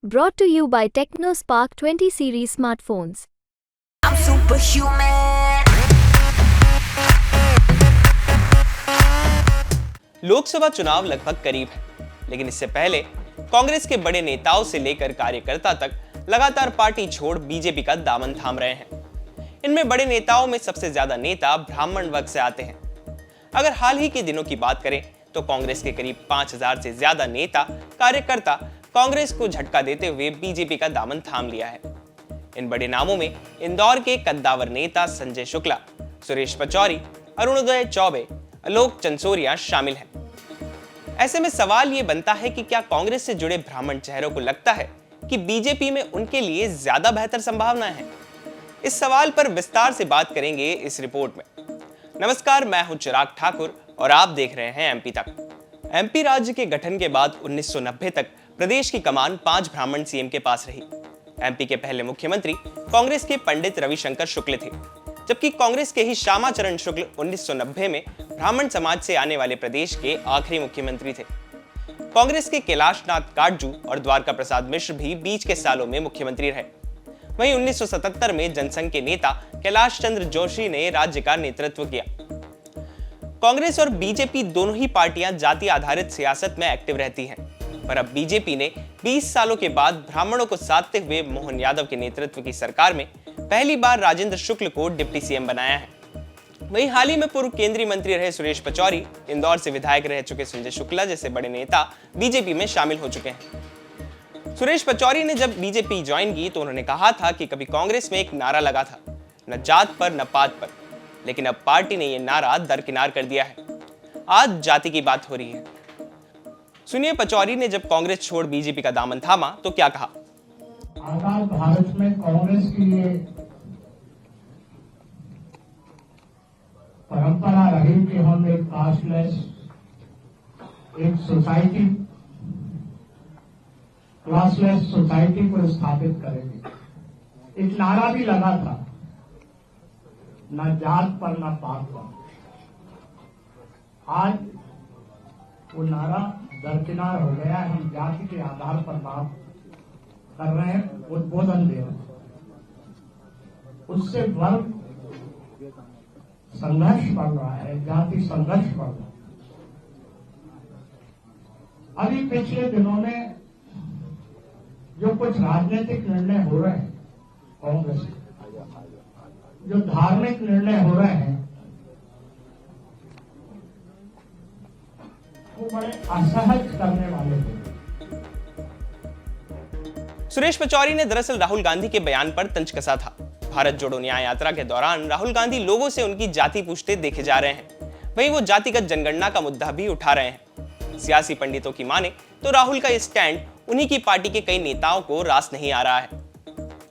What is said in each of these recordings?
Brought to you by TechnoSpark 20 series smartphones. I'm superhuman. Lok Sabha चुनाव लगभग करीब है, लेकिन इससे पहले कांग्रेस के बड़े नेताओं से लेकर कार्यकर्ता तक लगातार पार्टी छोड़ बीजेपी का दामन थाम रहे हैं। इनमें बड़े नेताओं में सबसे ज्यादा नेता ब्राह्मण वर्ग से आते हैं। अगर हाल ही के दिनों की बात करें तो कांग्रेस के करीब 5000 से ज्यादा नेता कार्यकर्ता कांग्रेस को झटका देते हुए बीजेपी का दामन थाम लिया है। इन बड़े नामों में इंदौर के कद्दावर नेता संजय शुक्ला, सुरेश पचौरी, अरुणोदय चौबे, आलोक चंसोरिया शामिल हैं। ऐसे में सवाल ये बनता है कि क्या कांग्रेस से जुड़े ब्राह्मण चेहरों को लगता है कि बीजेपी में उनके लिए ज्यादा बेहतर संभावना है? इस सवाल पर विस्तार से बात करेंगे इस रिपोर्ट में। नमस्कार, मैं हूं चिराग ठाकुर और आप देख रहे हैं एमपी तक। एमपी राज्य के गठन के बाद 1990 तक प्रदेश की कमान 5 ब्राह्मण सीएम के पास रही। एमपी के पहले मुख्यमंत्री कांग्रेस के पंडित रविशंकर शुक्ल थे, जबकि कांग्रेस के ही श्यामाचरण शुक्ल 1990 में ब्राह्मण समाज से आने वाले प्रदेश के आखिरी मुख्यमंत्री थे। कांग्रेस के कैलाशनाथ काटजू और द्वारका प्रसाद मिश्र भी बीच के सालों में मुख्यमंत्री रहे। वहीं 1977 में जनसंघ के नेता कैलाश चंद्र जोशी ने राज्य का नेतृत्व किया। कांग्रेस और बीजेपी दोनों ही पार्टियां जाति आधारित सियासत में एक्टिव रहती हैं, पर अब बीजेपी ने 20 सालों के बाद ब्राह्मणों को साधते हुए मोहन यादव के नेतृत्व की सरकार में पहली बार राजेंद्र शुक्ल को डिप्टी सीएम बनाया है। वहीं हाल ही में पूर्व केंद्रीय मंत्री रहे सुरेश पचौरी, इंदौर से विधायक रह चुके संजय शुक्ला जैसे बड़े नेता बीजेपी में शामिल हो चुके हैं। सुरेश पचौरी ने जब बीजेपी ज्वाइन की तो उन्होंने कहा था कि कभी कांग्रेस में एक नारा लगा था, न जात पर न पात पर, लेकिन अब पार्टी ने यह नारा दरकिनार कर दिया है। आज जाति की बात हो रही है। सुनिए पचौरी ने जब कांग्रेस छोड़ बीजेपी का दामन थामा तो क्या कहा। आजाद भारत में कांग्रेस की ये परंपरा रही कि हम एक कास्टलेस, एक सोसाइटी, क्लासलेस सोसाइटी को स्थापित करेंगे। एक नारा भी लगा था, न जात पर न पात पर। आज वो नारा दरकिनार हो गया है। हम जाति के आधार पर बात कर रहे हैं, उद्बोधन दे रहे हैं। उससे वर्ग संघर्ष बढ़ रहा है, जाति संघर्ष बढ़ रहा है। अभी पिछले दिनों में जो कुछ राजनीतिक निर्णय हो रहे हैं कांग्रेस के, जो धार्मिक निर्णय हो रहे हैं, वो बड़े असहज करने वाले हैं। सुरेश पचौरी ने दरअसल राहुल गांधी के बयान पर तंज कसा था। भारत जोड़ो न्याय यात्रा के दौरान राहुल गांधी लोगों से उनकी जाति पूछते देखे जा रहे हैं। वहीं वो जातिगत जनगणना का मुद्दा भी उठा रहे हैं। सियासी पंडितों की माने तो राहुल का ये स्टैंड उन्हीं की पार्टी के कई नेताओं को रास नहीं आ रहा है।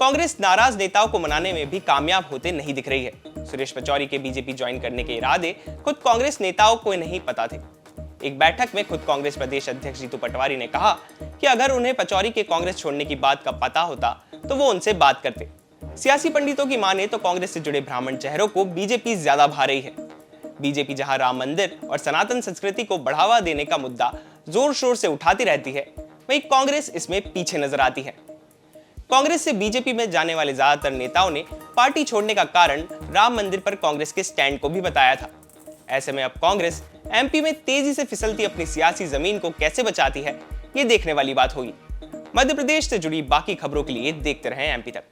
कांग्रेस नाराज नेताओं को मनाने में भी कामयाब होते नहीं दिख रही है। सुरेश पचौरी के बीजेपी ज्वाइन करने के इरादे खुद कांग्रेस नेताओं को नहीं पता थे। एक बैठक में खुद कांग्रेस प्रदेश अध्यक्ष जीतू पटवारी ने कहा कि अगर उन्हें पचौरी के कांग्रेस छोड़ने की बात का पता होता तो वो उनसे बात करते। सियासी पंडितों की माने तो कांग्रेस से जुड़े ब्राह्मण चेहरों को बीजेपी ज्यादा भा रही है। बीजेपी जहां राम मंदिर और सनातन संस्कृति को बढ़ावा देने का मुद्दा जोर शोर से उठाती रहती है, वहीं कांग्रेस इसमें पीछे नजर आती है। कांग्रेस से बीजेपी में जाने वाले ज्यादातर नेताओं ने पार्टी छोड़ने का कारण राम मंदिर पर कांग्रेस के स्टैंड को भी बताया था। ऐसे में अब कांग्रेस एमपी में तेजी से फिसलती अपनी सियासी जमीन को कैसे बचाती है, ये देखने वाली बात होगी। मध्य प्रदेश से जुड़ी बाकी खबरों के लिए देखते रहें एमपी तक।